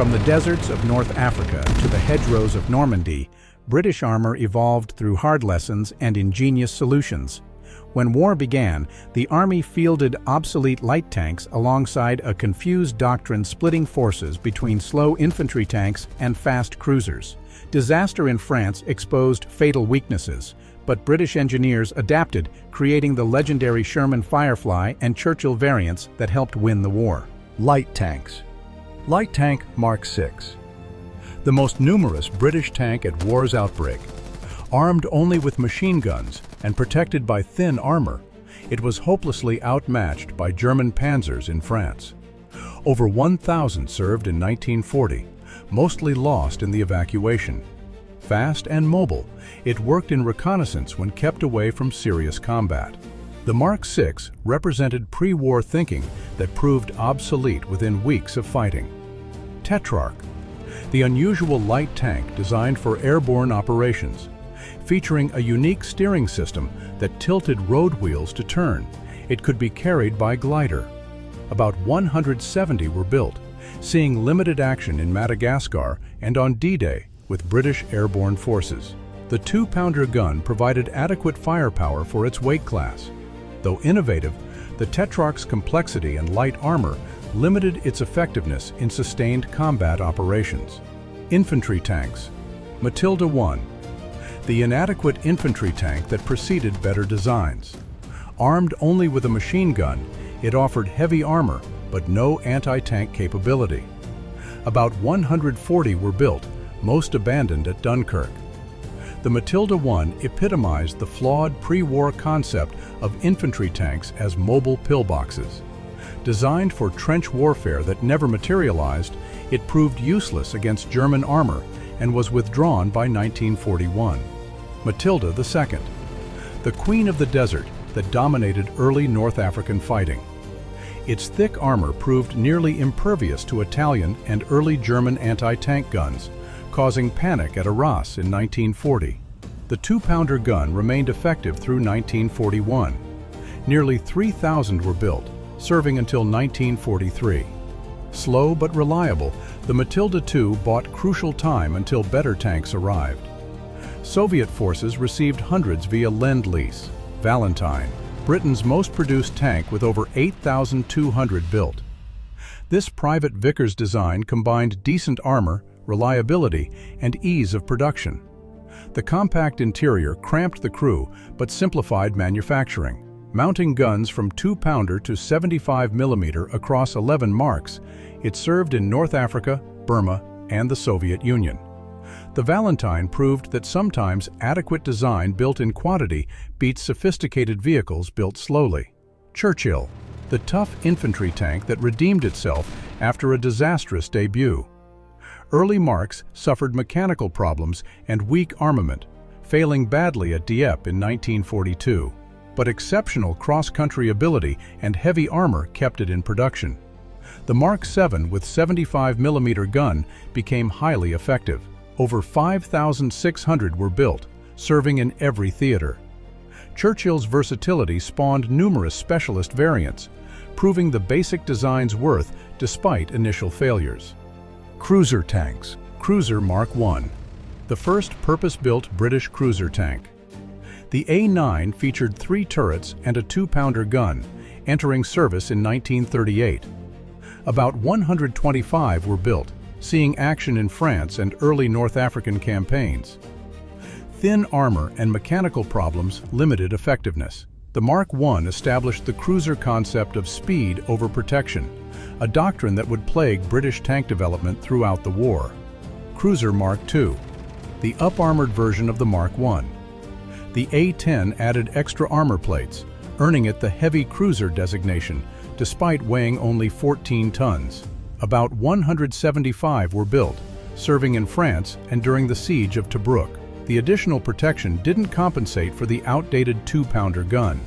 From the deserts of North Africa to the hedgerows of Normandy, British armor evolved through hard lessons and ingenious solutions. When war began, the Army fielded obsolete light tanks alongside a confused doctrine splitting forces between slow infantry tanks and fast cruisers. Disaster in France exposed fatal weaknesses, but British engineers adapted, creating the legendary Sherman Firefly and Churchill variants that helped win the war. Light tanks. Light tank Mark VI. The most numerous British tank at war's outbreak. Armed only with machine guns and protected by thin armor, it was hopelessly outmatched by German panzers in France. Over 1,000 served in 1940, mostly lost in the evacuation. Fast and mobile, it worked in reconnaissance when kept away from serious combat. The Mark VI represented pre-war thinking that proved obsolete within weeks of fighting. Tetrarch, the unusual light tank designed for airborne operations, featuring a unique steering system that tilted road wheels to turn. It could be carried by glider. About 170 were built, seeing limited action in Madagascar and on D-Day with British airborne forces. The 2-pounder gun provided adequate firepower for its weight class. Though innovative, the Tetrarch's complexity and light armor limited its effectiveness in sustained combat operations. Infantry tanks. Matilda I. The inadequate infantry tank that preceded better designs. Armed only with a machine gun, it offered heavy armor but no anti-tank capability. About 140 were built, most abandoned at Dunkirk. The Matilda I epitomized the flawed pre-war concept of infantry tanks as mobile pillboxes. Designed for trench warfare that never materialized, it proved useless against German armor and was withdrawn by 1941. Matilda II, the Queen of the Desert that dominated early North African fighting. Its thick armor proved nearly impervious to Italian and early German anti-tank guns, causing panic at Arras in 1940. The 2-pounder gun remained effective through 1941. Nearly 3,000 were built, serving until 1943. Slow but reliable, the Matilda II bought crucial time until better tanks arrived. Soviet forces received hundreds via Lend-Lease. Valentine, Britain's most produced tank with over 8,200 built. This private Vickers design combined decent armor, reliability, and ease of production. The compact interior cramped the crew but simplified manufacturing. Mounting guns from 2-pounder to 75mm across 11 marks, it served in North Africa, Burma, and the Soviet Union. The Valentine proved that sometimes adequate design built in quantity beats sophisticated vehicles built slowly. Churchill, the tough infantry tank that redeemed itself after a disastrous debut. Early Marks suffered mechanical problems and weak armament, failing badly at Dieppe in 1942. But exceptional cross-country ability and heavy armor kept it in production. The Mark VII with 75mm gun became highly effective. Over 5,600 were built, serving in every theater. Churchill's versatility spawned numerous specialist variants, proving the basic design's worth despite initial failures. Cruiser tanks. Cruiser Mark I, the first purpose-built British cruiser tank. The A9 featured 3 turrets and a 2-pounder gun, entering service in 1938. About 125 were built, seeing action in France and early North African campaigns. Thin armor and mechanical problems limited effectiveness. The Mark I established the cruiser concept of speed over protection, a doctrine that would plague British tank development throughout the war. Cruiser Mark II, the up-armored version of the Mark I. The A10 added extra armor plates, earning it the heavy cruiser designation, despite weighing only 14 tons. About 175 were built, serving in France and during the siege of Tobruk. The additional protection didn't compensate for the outdated 2-pounder gun.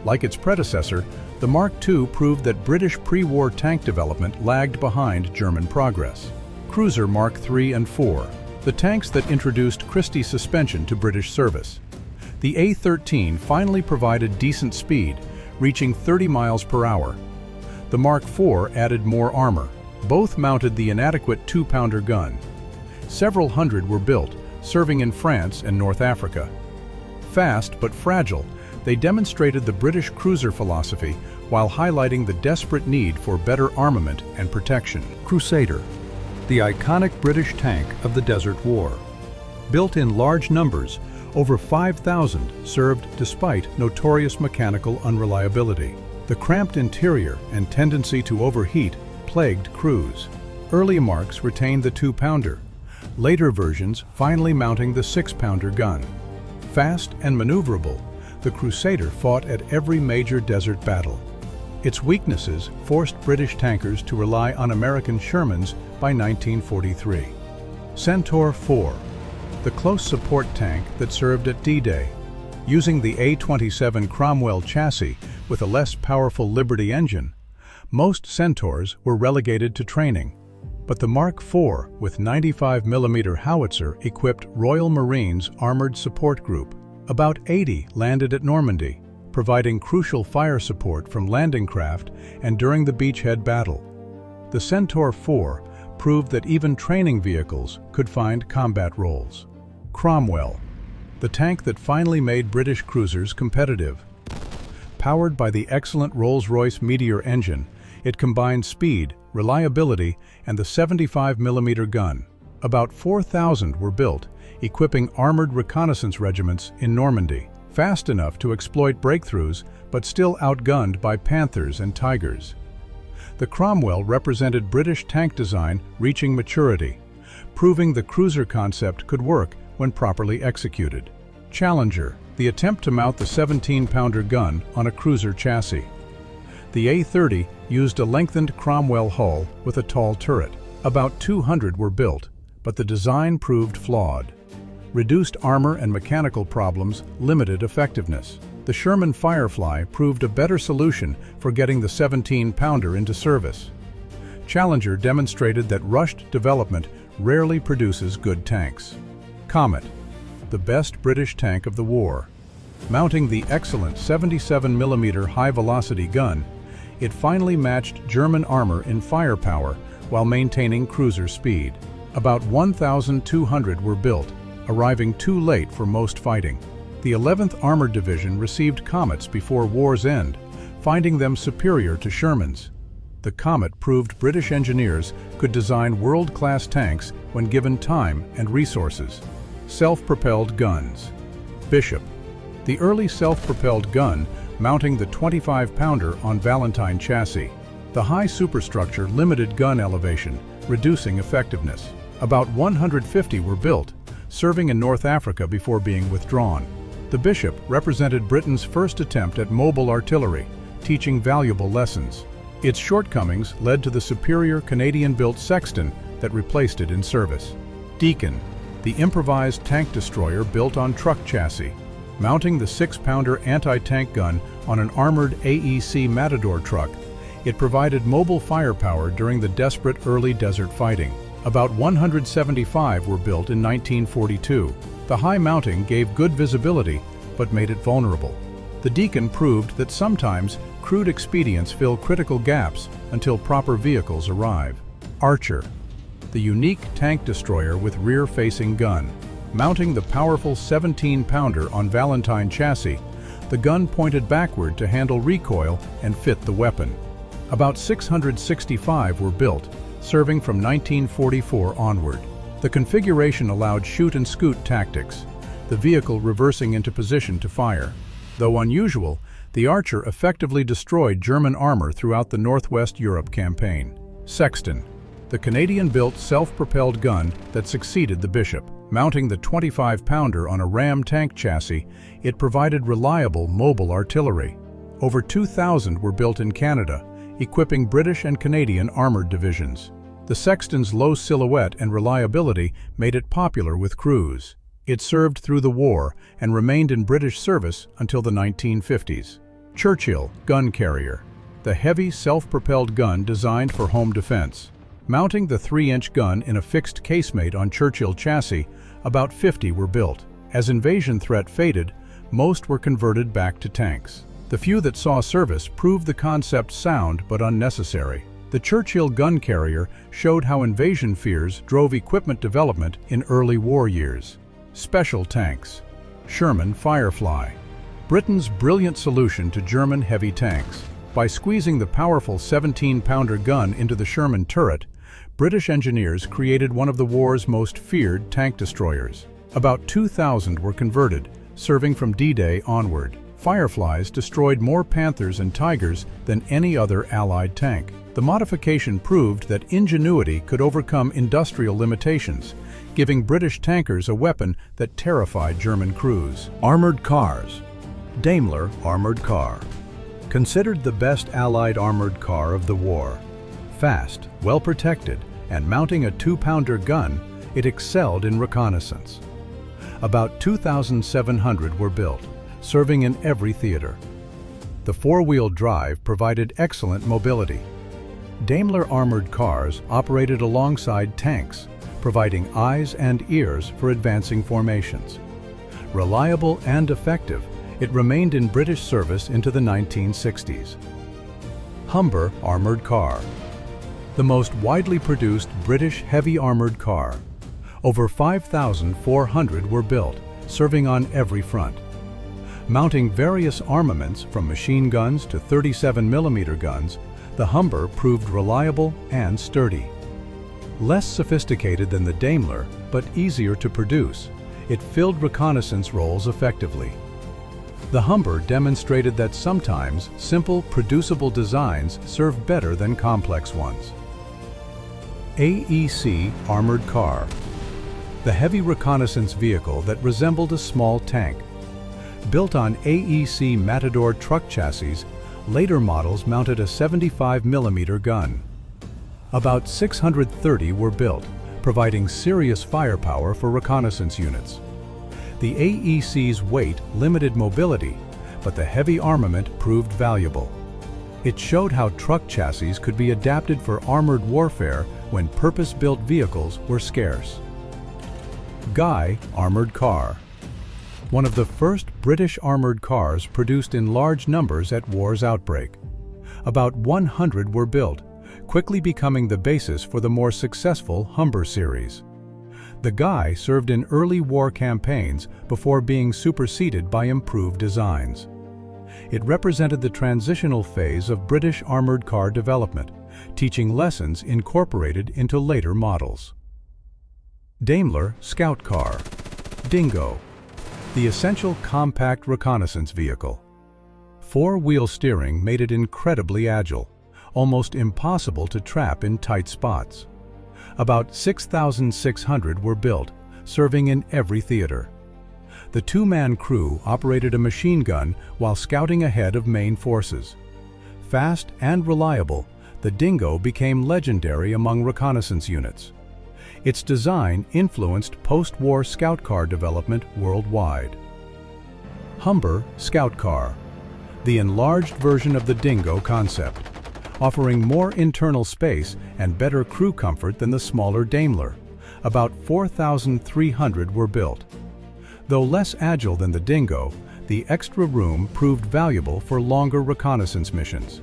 Like its predecessor, the Mark II proved that British pre-war tank development lagged behind German progress. Cruiser Mark III and IV, the tanks that introduced Christie suspension to British service. The A13 finally provided decent speed, reaching 30 miles per hour. The Mark IV added more armor, Both mounted the inadequate 2-pounder gun. Several hundred were built, serving in France and North Africa. Fast but fragile, they demonstrated the British cruiser philosophy while highlighting the desperate need for better armament and protection. Crusader, the iconic British tank of the Desert War. Built in large numbers, over 5,000 served despite notorious mechanical unreliability. The cramped interior and tendency to overheat plagued crews. Early marks retained the 2-pounder, later versions finally mounting the 6-pounder gun. Fast and maneuverable, the Crusader fought at every major desert battle. Its weaknesses forced British tankers to rely on American Shermans by 1943. Centaur IV, the close support tank that served at D-Day. Using the A-27 Cromwell chassis with a less powerful Liberty engine, most Centaurs were relegated to training. But the Mark IV with 95mm howitzer equipped Royal Marines Armored Support Group. About 80 landed at Normandy, providing crucial fire support from landing craft and during the beachhead battle. The Centaur IV proved that even training vehicles could find combat roles. Cromwell, the tank that finally made British cruisers competitive. Powered by the excellent Rolls-Royce Meteor engine, it combined speed, reliability, and the 75mm gun. About 4,000 were built, equipping armored reconnaissance regiments in Normandy. Fast enough to exploit breakthroughs, but still outgunned by Panthers and Tigers. The Cromwell represented British tank design reaching maturity, proving the cruiser concept could work when properly executed. Challenger, the attempt to mount the 17-pounder gun on a cruiser chassis. The A-30 used a lengthened Cromwell hull with a tall turret. About 200 were built, but the design proved flawed. Reduced armor and mechanical problems limited effectiveness. The Sherman Firefly proved a better solution for getting the 17-pounder into service. Challenger demonstrated that rushed development rarely produces good tanks. Comet, the best British tank of the war. Mounting the excellent 77mm high-velocity gun, it finally matched German armor in firepower while maintaining cruiser speed. About 1,200 were built, arriving too late for most fighting. The 11th Armored Division received Comets before war's end, finding them superior to Shermans. The Comet proved British engineers could design world-class tanks when given time and resources. Self-propelled guns. Bishop, the early self-propelled gun mounting the 25-pounder on Valentine chassis. The high superstructure limited gun elevation, reducing effectiveness. About 150 were built, serving in North Africa before being withdrawn. The Bishop represented Britain's first attempt at mobile artillery, teaching valuable lessons. Its shortcomings led to the superior Canadian-built Sexton that replaced it in service. Deacon, the improvised tank destroyer built on truck chassis. Mounting the 6-pounder anti-tank gun on an armored AEC Matador truck, it provided mobile firepower during the desperate early desert fighting. About 175 were built in 1942. The high mounting gave good visibility, but made it vulnerable. The Deacon proved that sometimes crude expedients fill critical gaps until proper vehicles arrive. Archer, the unique tank destroyer with rear-facing gun. Mounting the powerful 17-pounder on Valentine chassis, the gun pointed backward to handle recoil and fit the weapon. About 665 were built, serving from 1944 onward. The configuration allowed shoot-and-scoot tactics, the vehicle reversing into position to fire. Though unusual, the Archer effectively destroyed German armor throughout the Northwest Europe campaign. Sexton, the Canadian-built self-propelled gun that succeeded the Bishop. Mounting the 25-pounder on a Ram tank chassis, it provided reliable mobile artillery. Over 2,000 were built in Canada, equipping British and Canadian armored divisions. The Sexton's low silhouette and reliability made it popular with crews. It served through the war and remained in British service until the 1950s. Churchill gun carrier, the heavy self-propelled gun designed for home defense. Mounting the 3-inch gun in a fixed casemate on Churchill chassis, about 50 were built. As invasion threat faded, most were converted back to tanks. The few that saw service proved the concept sound but unnecessary. The Churchill gun carrier showed how invasion fears drove equipment development in early war years. Special tanks. Sherman Firefly. Britain's brilliant solution to German heavy tanks. By squeezing the powerful 17-pounder gun into the Sherman turret, British engineers created one of the war's most feared tank destroyers. About 2,000 were converted, serving from D-Day onward. Fireflies destroyed more Panthers and Tigers than any other Allied tank. The modification proved that ingenuity could overcome industrial limitations, giving British tankers a weapon that terrified German crews. Armored cars. Daimler armored car. Considered the best Allied armored car of the war. Fast, well-protected, and mounting a 2-pounder gun, it excelled in reconnaissance. About 2,700 were built, serving in every theater. The 4-wheel drive provided excellent mobility. Daimler armored cars operated alongside tanks, providing eyes and ears for advancing formations. Reliable and effective, it remained in British service into the 1960s. Humber armored car. The most widely produced British heavy armored car. Over 5,400 were built, serving on every front. Mounting various armaments from machine guns to 37mm guns, the Humber proved reliable and sturdy. Less sophisticated than the Daimler, but easier to produce, it filled reconnaissance roles effectively. The Humber demonstrated that sometimes simple, producible designs serve better than complex ones. AEC armored car. The heavy reconnaissance vehicle that resembled a small tank. Built on AEC Matador truck chassis, later models mounted a 75mm gun. About 630 were built, providing serious firepower for reconnaissance units. The AEC's weight limited mobility, but the heavy armament proved valuable. It showed how truck chassis could be adapted for armored warfare when purpose-built vehicles were scarce. Guy armored car. One of the first British armored cars produced in large numbers at war's outbreak. About 100 were built, quickly becoming the basis for the more successful Humber series. The Guy served in early war campaigns before being superseded by improved designs. It represented the transitional phase of British armored car development, teaching lessons incorporated into later models. Daimler Scout Car. Dingo. The essential compact reconnaissance vehicle. 4-wheel steering made it incredibly agile, almost impossible to trap in tight spots. About 6,600 were built, serving in every theater. The 2-man crew operated a machine gun while scouting ahead of main forces. Fast and reliable, the Dingo became legendary among reconnaissance units. Its design influenced post-war scout car development worldwide. Humber Scout Car. The enlarged version of the Dingo concept, offering more internal space and better crew comfort than the smaller Daimler. About 4,300 were built. Though less agile than the Dingo, the extra room proved valuable for longer reconnaissance missions.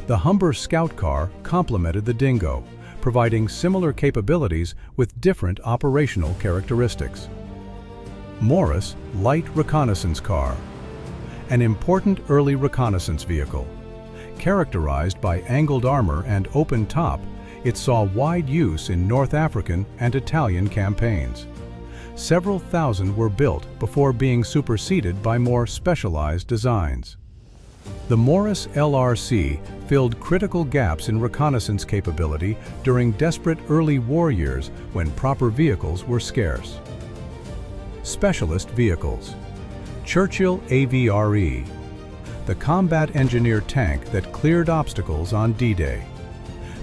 The Humber Scout Car complemented the Dingo, providing similar capabilities with different operational characteristics. Morris Light Reconnaissance Car. An important early reconnaissance vehicle. Characterized by angled armor and open top, it saw wide use in North African and Italian campaigns. Several thousand were built before being superseded by more specialized designs. The Morris LRC filled critical gaps in reconnaissance capability during desperate early war years when proper vehicles were scarce. Specialist vehicles. Churchill AVRE. The combat engineer tank that cleared obstacles on D-Day.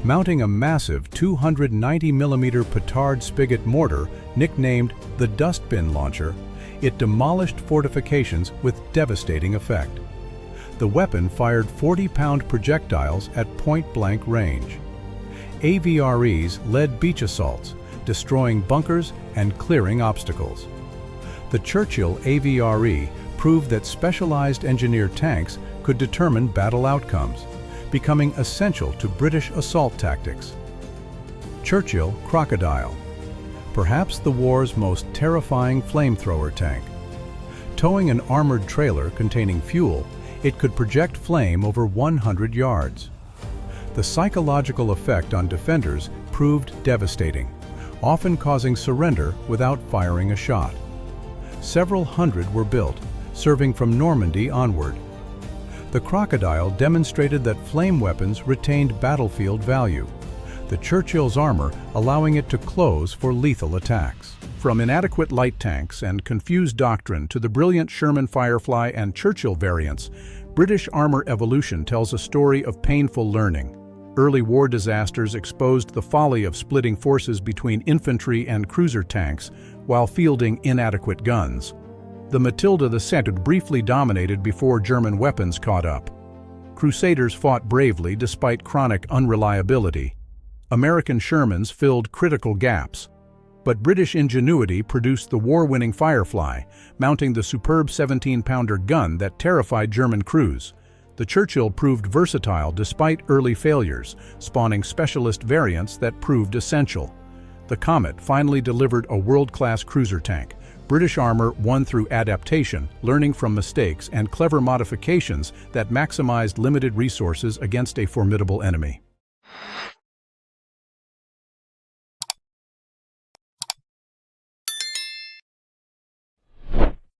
Mounting a massive 290mm petard spigot mortar nicknamed the Dustbin Launcher, it demolished fortifications with devastating effect. The weapon fired 40-pound projectiles at point-blank range. AVREs led beach assaults, destroying bunkers and clearing obstacles. The Churchill AVRE proved that specialized engineered tanks could determine battle outcomes, becoming essential to British assault tactics. Churchill Crocodile, perhaps the war's most terrifying flamethrower tank. Towing an armored trailer containing fuel, it could project flame over 100 yards. The psychological effect on defenders proved devastating, often causing surrender without firing a shot. Several hundred were built, serving from Normandy onward. The Crocodile demonstrated that flame weapons retained battlefield value, the Churchill's armor allowing it to close for lethal attacks. From inadequate light tanks and confused doctrine to the brilliant Sherman Firefly and Churchill variants, British armor evolution tells a story of painful learning. Early war disasters exposed the folly of splitting forces between infantry and cruiser tanks while fielding inadequate guns. The Matilda II briefly dominated before German weapons caught up. Crusaders fought bravely despite chronic unreliability. American Shermans filled critical gaps. But British ingenuity produced the war-winning Firefly, mounting the superb 17-pounder gun that terrified German crews. The Churchill proved versatile despite early failures, spawning specialist variants that proved essential. The Comet finally delivered a world-class cruiser tank. British armor won through adaptation, learning from mistakes, and clever modifications that maximized limited resources against a formidable enemy.